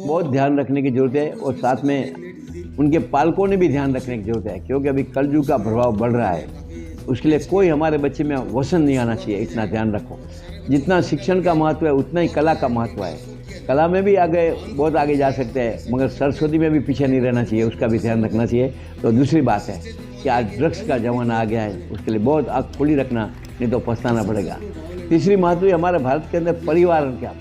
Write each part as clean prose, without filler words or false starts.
बहुत ध्यान रखने की ज़रूरत है और साथ में उनके पालकों ने भी ध्यान रखने की ज़रूरत है, क्योंकि अभी कलयुग का प्रभाव बढ़ रहा है। उसके लिए कोई हमारे बच्चे में वसन नहीं आना चाहिए, इतना ध्यान रखो। जितना शिक्षण का महत्व है उतना ही कला का महत्व है। कला में भी आगे बहुत आगे जा सकते हैं, मगर सरस्वती में भी पीछे नहीं रहना चाहिए, उसका भी ध्यान रखना चाहिए। तो दूसरी बात है कि आज ड्रग्स का ज़माना आ गया है, उसके लिए बहुत आँख खुली रखना, नहीं तो पछताना पड़ेगा। तीसरी महत्व है हमारे भारत के अंदर परिवार क्या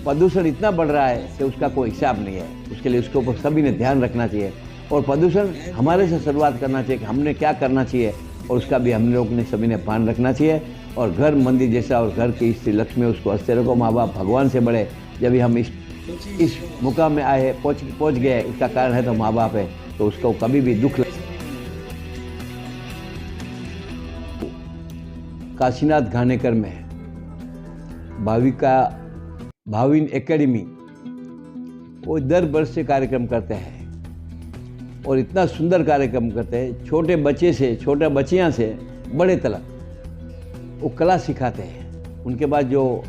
प्रदूषण इतना बढ़ रहा है कि उसका कोई हिसाब नहीं है। उसके लिए उसके ऊपर सभी ने ध्यान रखना चाहिए और प्रदूषण हमारे से शुरुआत करना चाहिए कि हमने क्या करना चाहिए, और उसका भी हम लोग ने सभी ने ध्यान रखना चाहिए। और घर मंदिर जैसा और घर की स्त्री लक्ष्मी, उसको हंसते रखो। माँ बाप भगवान से बड़े। जब हम इस मुकाम में आए पहुँच गए, इसका कारण है तो माँ बाप है, तो उसको कभी भी दुख काशीनाथ घानेकर में भाविन एकेडमी, वो दर वर्ष से कार्यक्रम करते हैं और इतना सुंदर कार्यक्रम करते हैं। छोटे बच्चे से छोटे बच्चियां से बड़े तक वो कला सिखाते हैं। उनके पास जो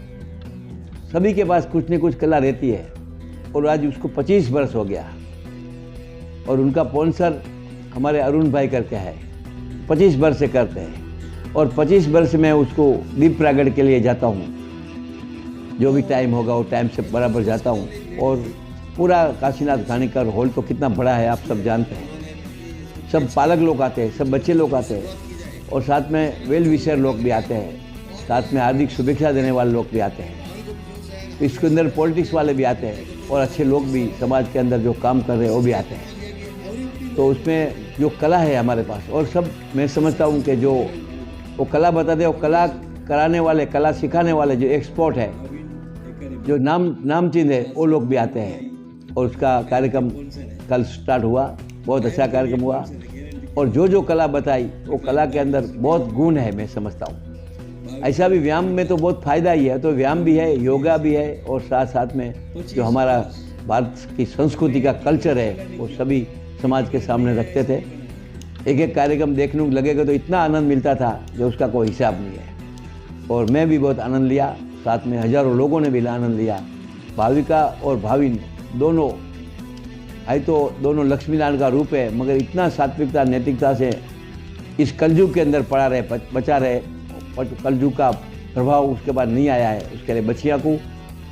सभी के पास कुछ न कुछ कला रहती है, और आज उसको 25 वर्ष हो गया। और उनका स्पॉन्सर हमारे अरुण भाई करके है, 25 वर्ष से करते हैं। और 25 वर्ष में उसको दीप प्रागट के लिए जाता हूँ, जो भी टाइम होगा वो टाइम से बराबर जाता हूँ। और पूरा काशीनाथ घानेकर हॉल तो कितना बड़ा है आप सब जानते हैं। सब पालक लोग आते हैं, सब बच्चे लोग आते हैं, और साथ में वेल विशर लोग भी आते हैं, साथ में हार्दिक शुभेच्छा देने वाले लोग भी आते हैं। इसके अंदर पॉलिटिक्स वाले भी आते हैं, और अच्छे लोग भी समाज के अंदर जो काम कर रहे हैं वो भी आते हैं। तो उसमें जो कला है हमारे पास, और सब मैं समझता हूँ कि जो वो कला बताते हैं, वो कला कराने वाले, कला सिखाने वाले जो एक्सपर्ट है, जो नामचीन है, वो लोग भी आते हैं। और उसका कार्यक्रम कल स्टार्ट हुआ, बहुत अच्छा कार्यक्रम हुआ। और जो कला बताई, वो कला के अंदर बहुत गुण है, मैं समझता हूँ। ऐसा भी व्यायाम में तो बहुत फ़ायदा ही है, तो व्यायाम भी है, योगा भी है, और साथ साथ में जो हमारा भारत की संस्कृति का कल्चर है वो सभी समाज के सामने रखते थे। एक कार्यक्रम देखने को लगेगा तो इतना आनंद मिलता था जो उसका कोई हिसाब नहीं है। और मैं भी बहुत आनंद लिया, साथ में हज़ारों लोगों ने भी आनंद लिया। भाविका और भाविन दोनों है तो दोनों लक्ष्मी नारायण का रूप है, मगर इतना सात्विकता नैतिकता से इस कलयुग के अंदर पड़ा रहे, बचा रहे। कलयुग का प्रभाव उसके बाद नहीं आया है। उसके लिए बच्चियाँ को,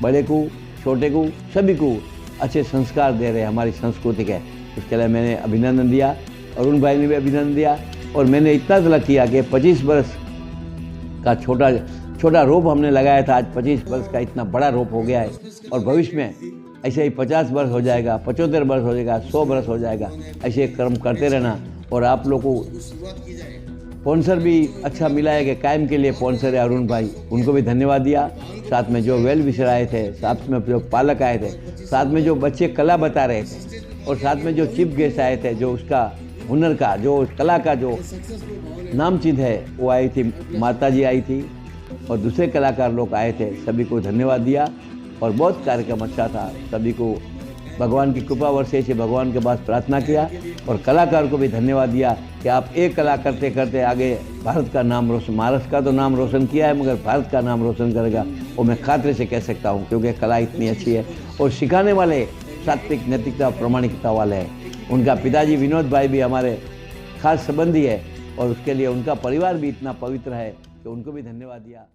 बड़े को, छोटे को, सभी को अच्छे संस्कार दे रहे हमारी संस्कृति के। उसके लिए मैंने अभिनंदन दिया, अरुण भाई ने भी अभिनंदन दिया। और मैंने इतना तलक किया कि 25 वर्ष का छोटा रोप हमने लगाया था, आज 25 वर्ष का इतना बड़ा रोप हो गया है। और भविष्य में ऐसे ही 50 वर्ष हो जाएगा, 75 वर्ष हो जाएगा, 100 वर्ष हो जाएगा। ऐसे कर्म करते रहना। और आप लोगों को स्पॉन्सर भी अच्छा मिला है कि कायम के लिए स्पॉन्सर है अरुण भाई, उनको भी धन्यवाद दिया। साथ में जो वेल विशर आए थे, साथ में जो पालक आए थे, साथ में जो बच्चे कला बता रहे थे, और साथ में जो चीफ गेस्ट आए थे, जो उसका हुनर का, जो कला का जो नामचीन है वो आई थी, माता जी आई थी, और दूसरे कलाकार लोग आए थे। सभी को धन्यवाद दिया और बहुत कार्यक्रम अच्छा था। सभी को भगवान की कृपा वर्षे से भगवान के पास प्रार्थना किया, और कलाकार को भी धन्यवाद दिया कि आप एक कला करते करते आगे भारत का नाम रोशन, महाराष्ट्र का तो नाम रोशन किया है, मगर भारत का नाम रोशन करेगा वो मैं खातिर से कह सकता हूँ, क्योंकि कला इतनी अच्छी है। और सिखाने वाले सात्विक नैतिकता प्रामाणिकता वाले हैं। उनका पिताजी विनोद भाई भी हमारे खास संबंधी है, और उसके लिए उनका परिवार भी इतना पवित्र है कि उनको भी धन्यवाद दिया।